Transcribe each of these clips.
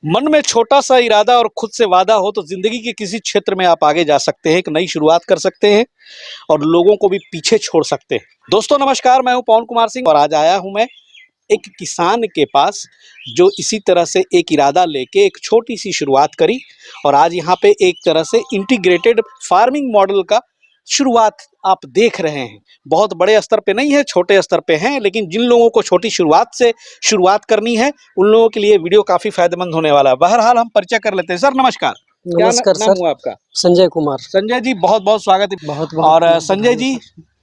मन में छोटा सा इरादा और खुद से वादा हो तो जिंदगी के किसी क्षेत्र में आप आगे जा सकते हैं, एक नई शुरुआत कर सकते हैं और लोगों को भी पीछे छोड़ सकते हैं। दोस्तों नमस्कार, मैं हूं पवन कुमार सिंह और आज आया हूं मैं एक किसान के पास जो इसी तरह से एक इरादा लेके एक छोटी सी शुरुआत करी और आज यहाँ पे एक तरह से इंटीग्रेटेड फार्मिंग मॉडल का शुरुआत आप देख रहे हैं। बहुत बड़े स्तर पे नहीं है, छोटे स्तर पे हैं, लेकिन जिन लोगों को छोटी शुरुआत से शुरुआत करनी है उन लोगों के लिए वीडियो काफी फायदेमंद होने वाला है। बहरहाल हम परिचय कर लेते हैं। सर नमस्कार। नमस्कार क्या नाम सर। हुआ आपका? संजय कुमार। संजय जी बहुत बहुत स्वागत है। बहुत और संजय जी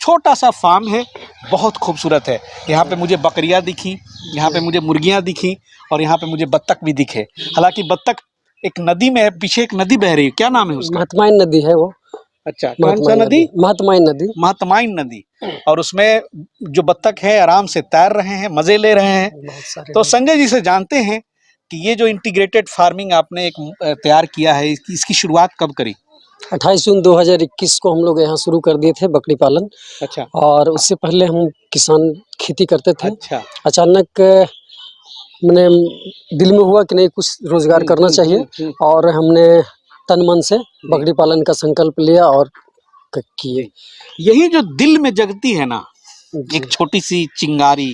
छोटा सा फार्म है, बहुत खूबसूरत है। यहाँ पे मुझे बकरियाँ दिखी, यहाँ पे मुझे मुर्गियाँ दिखी और यहाँ पे मुझे बत्तख भी दिखे। हालांकि बत्तख एक नदी में है, पीछे एक नदी बह रही है, क्या नाम है उसका? महतमाइन नदी है वो। अच्छा, कौन सा नदी? महतमाइन नदी। महतमाइन नदी। और उसमें जो बत्तख है आराम से तैर रहे हैं, मजे ले रहे हैं। बहुत सारे तो संजय जी से जानते हैं कि ये जो इंटीग्रेटेड फार्मिंग आपने एक तैयार किया है, इसकी शुरुआत कब करी? 28 जून 2021 को हम लोग यहाँ शुरू कर दिए थे बकरी पालन। अच्छा। और उससे पहले हम किसान खेती करते थे। अच्छा। अचानक मैंने दिल में हुआ कि नहीं, कुछ रोजगार करना चाहिए और हमने तन मन से बकरी पालन का संकल्प लिया और किए। यही जो दिल में जगती है ना, एक छोटी सी चिंगारी,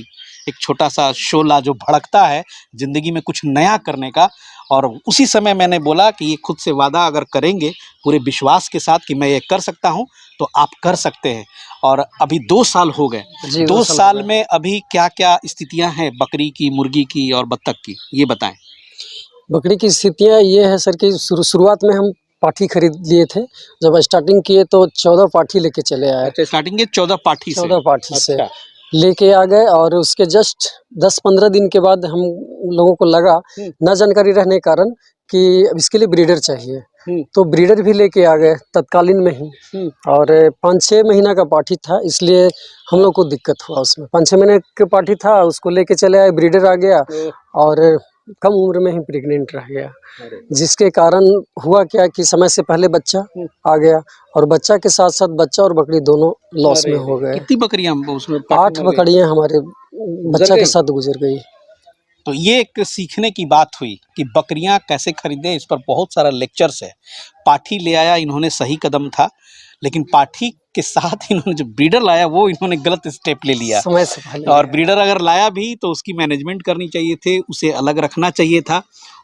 एक छोटा सा शोला जो भड़कता है जिंदगी में कुछ नया करने का, और उसी समय मैंने बोला कि ये खुद से वादा अगर करेंगे पूरे विश्वास के साथ कि मैं ये कर सकता हूँ तो आप कर सकते हैं। और अभी 2 साल हो गए। 2 साल में अभी क्या क्या स्थितियां हैं बकरी की, मुर्गी की और बत्तख की, ये बताएं। बकरी की स्थितियाँ ये है सर कि शुरुआत में हम पाठी खरीद लिए थे। जब स्टार्टिंग किए तो 14 पाठी लेके चले आए। अच्छा, स्टार्टिंग के 14 पाठी से? 14 पाठी से अच्छा। लेके आ गए और उसके जस्ट 10-15 दिन के बाद हम लोगों को लगा, ना जानकारी रहने के कारण, कि अब इसके लिए ब्रीडर चाहिए। तो ब्रीडर भी लेके आ गए तत्कालीन में ही। और 5-6 महीना का पाठी था, इसलिए हम लोग को दिक्कत हुआ उसमें। 5-6 महीने का पाठी था, उसको लेके चले आए, ब्रीडर आ गया और कम उम्र में ही प्रेग्नेंट रह गया, जिसके कारण हुआ क्या कि समय से पहले बच्चा आ गया और बच्चा के साथ साथ बच्चा और बकरी दोनों लॉस में हो गए। कितनी बकरियां उसमें? 8 बकरियां हमारे बच्चा के साथ गुजर गई। तो ये एक सीखने की बात हुई कि बकरियां कैसे खरीदें, इस पर बहुत सारा लेक्चर्स है। पाठी ले आया इन्होंने, सही कदम था, लेकिन पाठी के साथ इन्होंने जो ब्रीडर लाया वो इन्होंने गलत स्टेप ले लिया समय से पहले। और ब्रीडर अगर लाया भी तो उसकी मैनेजमेंट करनी चाहिए थी, उसे अलग रखना चाहिए था,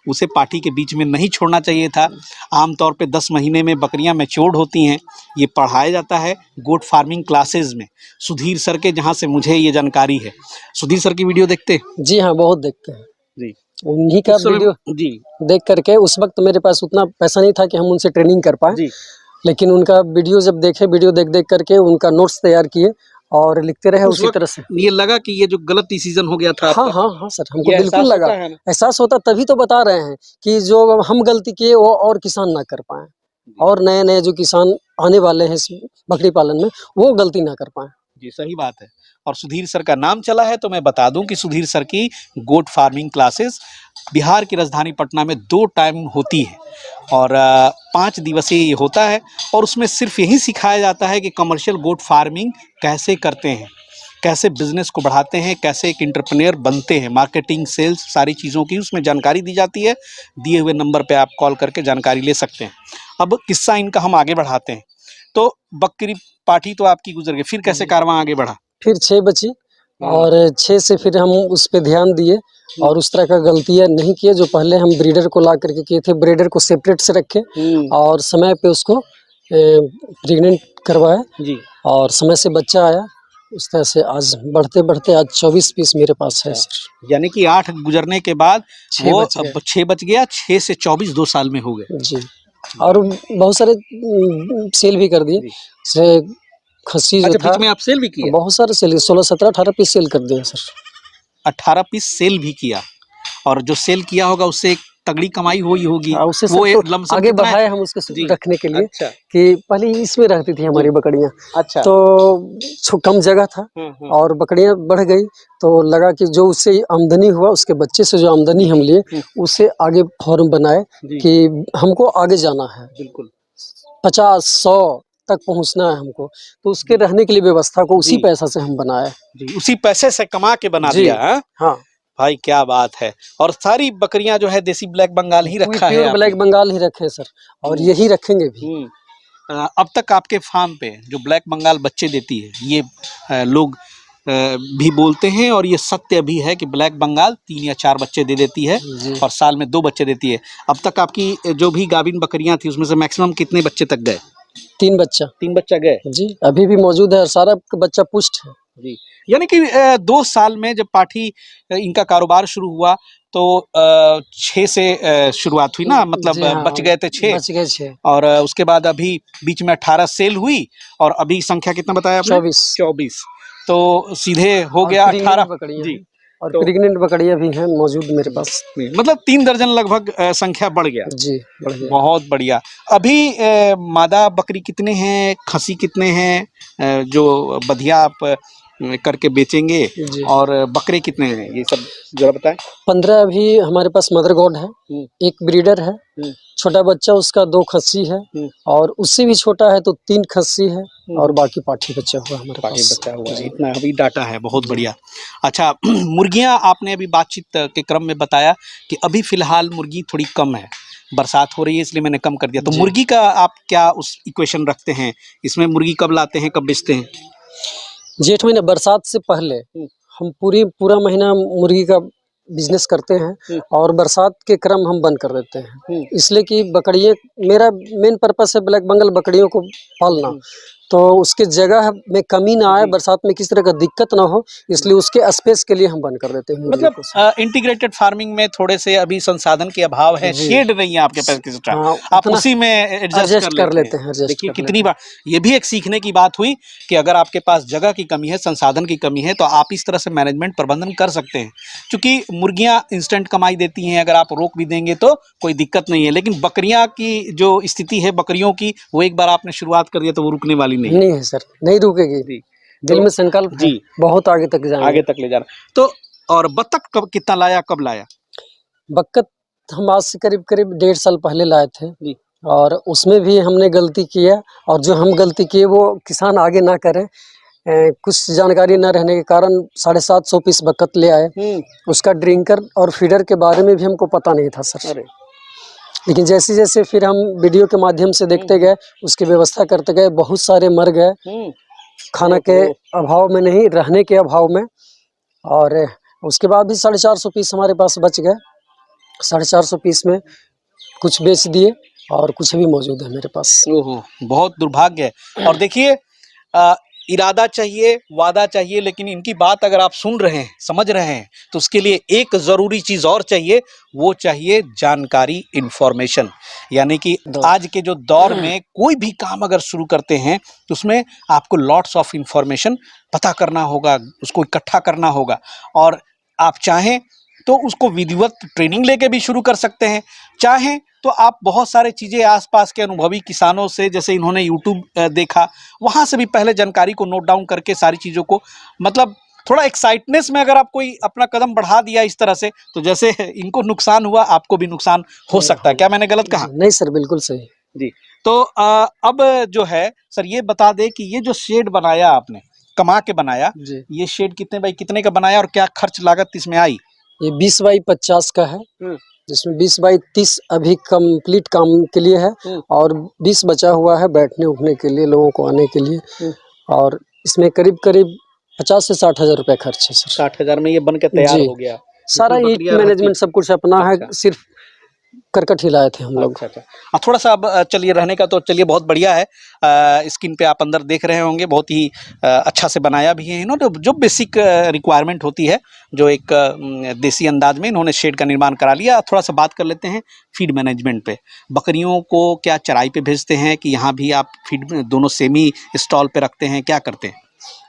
उसे पाठी के बीच में नहीं छोड़ना चाहिए था। आमतौर पे 10 महीने में बकरियां मैच्योर्ड होती हैं। ये पढ़ाया जाता है गोट फार्मिंग क्लासेस में, सुधीर सर के, जहाँ से मुझे ये जानकारी है। सुधीर सर की वीडियो देखते हैं? जी हाँ, बहुत देखते हैं जी। उन्हीं का वीडियो जी देख करके। उस वक्त मेरे पास उतना पैसा नहीं था कि हम उनसे ट्रेनिंग कर पाए, लेकिन उनका वीडियो जब देखे, वीडियो देख देख करके उनका नोट्स तैयार किए और लिखते रहे उसी तरह से। ये लगा कि ये जो गलत डिसीजन हो गया था? हाँ हाँ हाँ सर, हमको बिल्कुल लगा। एहसास होता, तभी तो बता रहे हैं कि जो हम गलती किए वो और किसान ना कर पाए, और नए नए जो किसान आने वाले हैं इस बकरी पालन में वो गलती ना कर पाए। जी सही बात है। और सुधीर सर का नाम चला है तो मैं बता दूं कि सुधीर सर की गोट फार्मिंग क्लासेस बिहार की राजधानी पटना में 2 टाइम होती है और 5 दिवसीय ये होता है और उसमें सिर्फ यही सिखाया जाता है कि कमर्शियल गोट फार्मिंग कैसे करते हैं, कैसे बिजनेस को बढ़ाते हैं, कैसे एक एंटरप्रेन्योर बनते हैं, मार्केटिंग, सेल्स, सारी चीज़ों की उसमें जानकारी दी जाती है। दिए हुए नंबर पे आप कॉल करके जानकारी ले सकते हैं। अब किस्सा इनका हम आगे बढ़ाते हैं। तो बकरी पाठी तो आपकी गुजर गई, फिर कैसे कारवां आगे बढ़ा? फिर 6 बची और 6 से फिर हम उस पे ध्यान दिए और उस तरह का गलतियां नहीं किए जो पहले हम ब्रीडर को ला करके किए थे। ब्रीडर को सेपरेट से रखे और समय पे उसको प्रेग्नेंट करवाया जी, और समय से बच्चा आया। उस तरह से आज बढ़ते बढ़ते आज 24 पीस मेरे पास है सर। यानी कि 8 गुजरने के बाद 6 बच गया। 6 से 24 2 साल में हो गए जी। और बहुत सारे सेल भी कर दिए से खस्सी जो था। बीच में आप सेल भी किए? बहुत सारे सेल, 16, 17, 18 पीस सेल कर दिए सर। 18 पीस सेल भी किया, और जो सेल किया होगा उससे एक तगड़ी कमाई हुई होगी। उससे वो तो आगे बढ़ाए हम उसके रखने के लिए। अच्छा। कि पहले इसमें रहती थी हमारी बकरियां। अच्छा। तो कम जगह था और बकरियां बढ़ गई तो लगा कि जो उससे आमदनी हुआ, उसके बच्चे से जो आमदनी हम लिए उससे आगे फार्म बनाए कि हमको आगे जाना है, बिल्कुल 50-100 तक पहुंचना है हमको। तो उसके रहने के लिए व्यवस्था को उसी पैसा से हम बनाए। उसी पैसे से कमा के बना दिया। हाँ, भाई क्या बात है। और सारी बकरियां जो है देसी ब्लैक बंगाल ही रखा है प्योर आपने। ब्लैक बंगाल ही रखे हैं सर, और यही रखेंगे भी। अब तक आपके फार्म पे जो ब्लैक बंगाल बच्चे देती है, ये लोग भी बोलते हैं और ये सत्य भी है कि ब्लैक बंगाल 3 या 4 बच्चे दे देती है जी। और साल में 2 बच्चे देती है। अब तक आपकी जो भी गाभिन बकरियां थी उसमें से मैक्सिमम कितने बच्चे तक गए? 3 बच्चा 3 बच्चा गए जी, अभी भी मौजूद है और सारा बच्चा पुष्ट है। जी। यानी कि 2 साल में जब पाठी इनका कारोबार शुरू हुआ तो 6 से शुरुआत हुई ना, मतलब जी हाँ, बच गए थे 6 बच गए 6। और उसके बाद अभी बीच में 18 सेल हुई और अभी संख्या कितना बताया आपने? 24। 24। तो सीधे हो और गया प्रेग्नेंट 18 बकरियां जी। हैं, और तो प्रेग्नेंट बकरियां भी हैं मौजूद मेरे पास। मतलब 3 दर्जन लगभग संख्या बढ़ गया। जी, बढ़िया। बहुत बढ़िया। अभी मादा बकरी कितने हैं, खसी कितने हैं जो बधिया आप करके बेचेंगे, जी, और बकरे कितने हैं, ये सब जरा बताएं। 15 अभी हमारे पास मदर गॉड है, एक ब्रीडर है, छोटा बच्चा उसका 2 खस्सी है, और उससे भी छोटा है तो 3 खस्सी है, और बाकी पाठी बच्चा हुआ हमारे पाठी पास। बच्चा हुआ है, इतना अभी डाटा है, बहुत बढ़िया। अच्छा मुर्गियां आपने अभी बातचीत के क्रम में बताया कि अभी फिलहाल मुर्गी थोड़ी कम है, बरसात हो रही है इसलिए मैंने कम कर दिया। तो जी। मुर्गी का आप क्या उस इक्वेशन रखते हैं, इसमें मुर्गी कब लाते हैं, कब बेचते हैं? जेठ महीने बरसात से पहले हम पूरा महीना मुर्गी का बिजनेस करते हैं, और बरसात के क्रम हम बंद कर देते हैं, इसलिए कि बकरियाँ, मेरा मेन पर्पस है ब्लैक बंगाल बकरियों को पालना, तो उसके जगह में कमी ना आए, बरसात में किसी तरह का दिक्कत ना हो, इसलिए उसके स्पेस के लिए हम बंद कर देते हैं मुर्गी मतलब को। इंटीग्रेटेड फार्मिंग में थोड़े से अभी संसाधन के अभाव है, जी। शेड नहीं है आपके पास किसी तरह, हाँ, आप उतना उसी में एडजस्ट कर लेते हैं। एडजस्ट देखिए कर कितनी लेते बार ये भी एक सीखने की बात हुई कि अगर आपके पास जगह की कमी है, संसाधन की कमी है, तो आप इस तरह से मैनेजमेंट प्रबंधन कर सकते हैं, क्योंकि मुर्गियां इंस्टेंट कमाई देती हैं, अगर आप रोक भी देंगे तो कोई दिक्कत नहीं है। लेकिन बकरियां की जो स्थिति है बकरियों की, वो एक बार आपने शुरुआत कर दिया तो वो रुकने वाली नहीं है। नहीं है सर, नहीं रुकेगी, जी। दिल तो में संकल्प है, जी, बहुत आगे तक आगे जाएंगे। तक ले जाना। तो और बत्तख कब कितना लाया, कब लाया? बक्कत हम आज से करीब करीब 1.5 साल पहले लाए थे, जी। और उसमें भी हमने गलती किया, और जो हम गलती किए वो किसान आगे ना करें। कुछ जानकारी न रहने के कारण 750 पीस बक्कत ले आए, उसका ड्रिंकर और फीडर के बारे में भी हमको पता नहीं था सर। अरे लेकिन जैसे जैसे फिर हम वीडियो के माध्यम से देखते गए, उसकी व्यवस्था करते गए, बहुत सारे मर गए, खाना के अभाव में नहीं, रहने के अभाव में, और उसके बाद भी 450 पीस हमारे पास बच गए। 450 पीस में कुछ बेच दिए, और कुछ भी मौजूद है मेरे पास। ओहो, बहुत दुर्भाग्य है। और देखिए इरादा चाहिए, वादा चाहिए, लेकिन इनकी बात अगर आप सुन रहे हैं, समझ रहे हैं, तो उसके लिए एक ज़रूरी चीज़ और चाहिए, वो चाहिए जानकारी, इन्फॉर्मेशन। यानी कि आज के जो दौर में कोई भी काम अगर शुरू करते हैं तो उसमें आपको लॉट्स ऑफ इन्फॉर्मेशन पता करना होगा, उसको इकट्ठा करना होगा, और आप चाहें तो उसको विधिवत ट्रेनिंग लेके भी शुरू कर सकते हैं। चाहें तो आप बहुत सारे चीज़ें आसपास के अनुभवी किसानों से, जैसे इन्होंने यूट्यूब देखा, वहाँ से भी पहले जानकारी को नोट डाउन करके सारी चीज़ों को, मतलब थोड़ा एक्साइटनेस में अगर आप कोई अपना कदम बढ़ा दिया इस तरह से, तो जैसे इनको नुकसान हुआ आपको भी नुकसान हो सकता है। क्या मैंने गलत कहा? नहीं सर, बिल्कुल सही। जी। तो अब जो है सर, ये बता दें कि ये जो शेड बनाया आपने, कमा के बनाया, जी, ये शेड कितने बाई कितने का बनाया और क्या खर्च लागत इसमें आई? ये 20 बाई 50 का है, जिसमें 20 बाई 30 अभी कंप्लीट काम के लिए है, और 20 बचा हुआ है बैठने उठने के लिए, लोगों को आने के लिए, और इसमें करीब करीब 50 से 60 हज़ार रुपये खर्च है सर। 60,000 में ये बन के तैयार जी, हो गया। सारा इसमें ईट बकरियां मैनेजमेंट रहती। सब कुछ अपना है, अच्छा। सिर्फ करकट ही लाए थे हम लोग। अच्छा अच्छा। थोड़ा सा अब चलिए रहने का तो चलिए बहुत बढ़िया है। स्क्रीन पे आप अंदर देख रहे होंगे, बहुत ही अच्छा से बनाया भी है इन्होंने, जो बेसिक रिक्वायरमेंट होती है, जो एक देसी अंदाज में इन्होंने शेड का निर्माण करा लिया। थोड़ा सा बात कर लेते हैं फीड मैनेजमेंट पे। बकरियों को क्या चराई पे भेजते हैं कि यहाँ भी आप फीड दोनों सेमी स्टॉल पे रखते हैं, क्या करते हैं?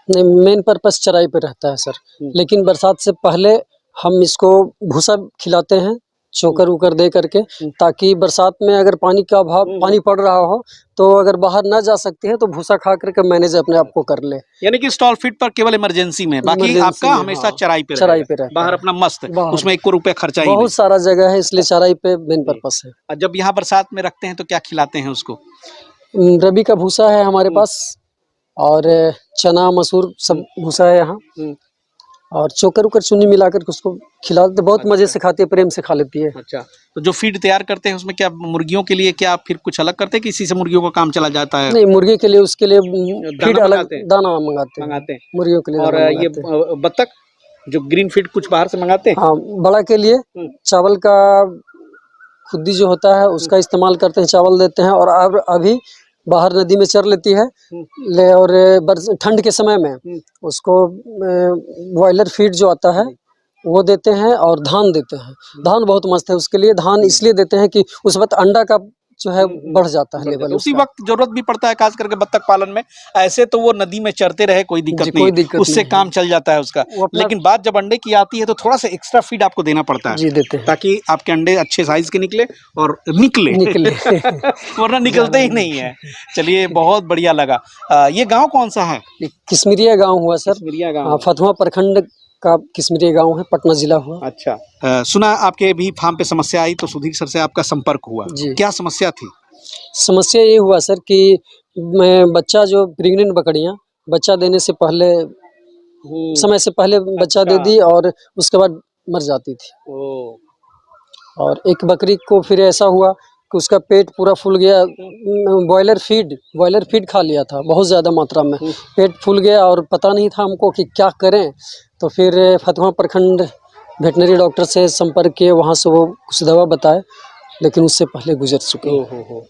नहीं, मेन पर्पस चराई पे रहता है सर, लेकिन बरसात से पहले हम इसको भूसा खिलाते हैं, चोकर उकर दे करके, ताकि बरसात में अगर पानी का अभाव, पानी पड़ रहा हो, तो अगर बाहर ना जा सकती है तो भूसा खा करके मैनेज अपने आप को कर ले। यानी कि स्टॉल फीड पर केवल इमरजेंसी में, बाकी इमरजेंसी आपका में, हमेशा हाँ, चराई पे चराई पे रहेगा, रहता बाहर है, अपना मस्त, बाहर उसमें 1 रुपया खर्चा ही नहीं। बहुत सारा जगह है, इसलिए चराई पे मेन पर्पस है। और जब यहाँ बरसात में रखते हैं तो क्या खिलाते हैं उसको? रबी का भूसा है हमारे पास, और चना मसूर सब भूसा है यहाँ। और चोकर उकर चुन्नी मिलाकर के उसको खिला देते, बहुत मजे से खाती है, प्रेम से खा लेती है। अच्छा, तो जो फीड तैयार करते हैं उसमें क्या मुर्गियों के लिए क्या फिर कुछ अलग करते हैं कि इसी से मुर्गियों का काम चला जाता है? नहीं, मुर्गी के लिए उसके लिए फीड दाना अलग मंगाते हैं? दाना मंगाते हैं, मंगाते हैं। मुर्गियों के लिए और दाना ये मंगाते हैं। बत्तख जो ग्रीन फीड कुछ बाहर से मंगाते हैं? हाँ, बड़ा के लिए चावल का खुद्दी जो होता है उसका इस्तेमाल करते हैं, चावल देते हैं। और अब अभी बाहर नदी में चर लेती है ले, और ठंड के समय में उसको बॉयलर फीड जो आता है वो देते हैं, और धान देते हैं। धान बहुत मस्त है उसके लिए, धान इसलिए देते हैं कि उस वक्त अंडा का जो है बढ़ जाता है लेवल उसी उसका। वक्त जरूरत भी पड़ता है खास करके बत्तख पालन में। ऐसे तो वो नदी में चरते रहे कोई जी, दिक्कत कोई नहीं, दिक्कत उससे नहीं है। काम चल जाता है उसका। वो अपना लेकिन बात जब अंडे की आती है तो थोड़ा सा एक्स्ट्रा फीड आपको देना पड़ता है जी देते हैं, ताकि आपके अंडे अच्छे साइज के निकले और निकले निकले वरना निकलते ही नहीं है। चलिए, बहुत बढ़िया लगा। ये गांव कौन सा है? किस्मिरिया गांव हुआ सर, किस्मिरिया गांव। हाँ, फतुहा प्रखंड का किस्मिरिया गांव है, पटना जिला हुआ। अच्छा, सुना आपके भी फार्म पे समस्या आई तो सुधीर सर से आपका संपर्क हुआ, जी। क्या समस्या थी? समस्या ये हुआ सर कि मैं बच्चा जो प्रेग्नेंट बकरियां बच्चा देने से पहले समय से पहले बच्चा दे दी और उसके बाद मर जाती थी। और एक बकरी को फिर ऐसा हुआ कि उसका पेट पूरा फूल गया, बॉयलर फीड खा लिया था बहुत ज़्यादा मात्रा में, पेट फूल गया और पता नहीं था हमको कि क्या करें। तो फिर फतुहा प्रखंड वेटनरी डॉक्टर से संपर्क किए, वहाँ से वो कुछ दवा बताए, लेकिन उससे पहले गुजर चुके हैं।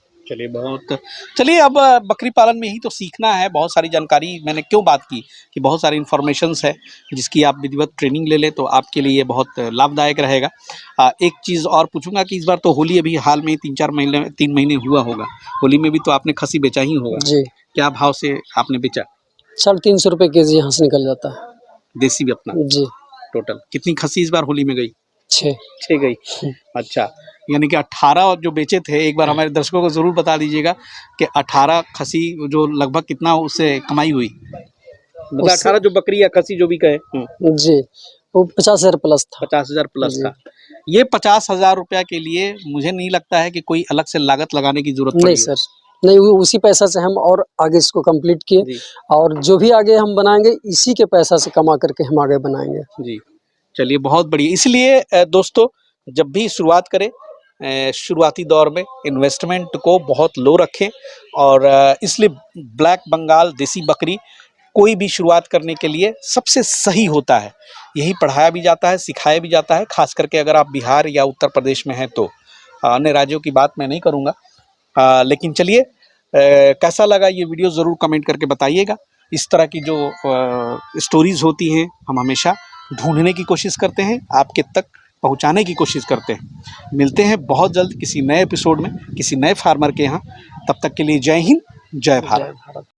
चलिए, अब बकरी पालन में ही तो सीखना है। बहुत सारी जानकारी मैंने क्यों बात की कि बहुत सारी इन्फॉर्मेशंस है जिसकी आप विधिवत ट्रेनिंग ले लें तो आपके लिए बहुत लाभदायक रहेगा। एक चीज़ और पूछूंगा कि इस बार तो होली अभी हाल में 3 महीने हुआ होगा, होली में भी तो आपने खसी बेचा ही होगा जी। क्या भाव से आपने बेचा? 350 रुपये केजी यहाँ से निकल जाता है। देसी भी अपना? जी। टोटल कितनी खसी इस बार होली में गई? 6 गई। अच्छा, यानी कि 18 जो बेचे थे, एक बार हमारे दर्शकों को ज़रूर बता दीजिएगा कि 18 खसी जो लगभग कितना उससे कमाई हुई? मतलब 18 जो बकरी या खसी जो भी कहे। जी, वो 50,000 प्लस था। 50,000 प्लस था। ये 50,000 रुपया के लिए मुझे नहीं लगता है कि कोई अलग से लागत लगाने की जरूरत नहीं सर, नहीं, उसी पैसा से हम और आगे इसको कंप्लीट किए, और जो भी आगे हम बनाएंगे इसी के पैसा से कमा करके हम आगे बनाएंगे। जी, चलिए, बहुत बढ़िया। इसलिए दोस्तों, जब भी शुरुआत करें शुरुआती दौर में इन्वेस्टमेंट को बहुत लो रखें, और इसलिए ब्लैक बंगाल देसी बकरी कोई भी शुरुआत करने के लिए सबसे सही होता है। यही पढ़ाया भी जाता है, सिखाया भी जाता है, खास करके अगर आप बिहार या उत्तर प्रदेश में हैं तो। अन्य राज्यों की बात मैं नहीं करूँगा। लेकिन चलिए, कैसा लगा ये वीडियो ज़रूर कमेंट करके बताइएगा। इस तरह की जो स्टोरीज़ होती हैं हम हमेशा ढूंढने की कोशिश करते हैं, आपके तक पहुंचाने की कोशिश करते हैं। मिलते हैं बहुत जल्द किसी नए एपिसोड में किसी नए फार्मर के यहाँ। तब तक के लिए जय हिंद, जय भारत।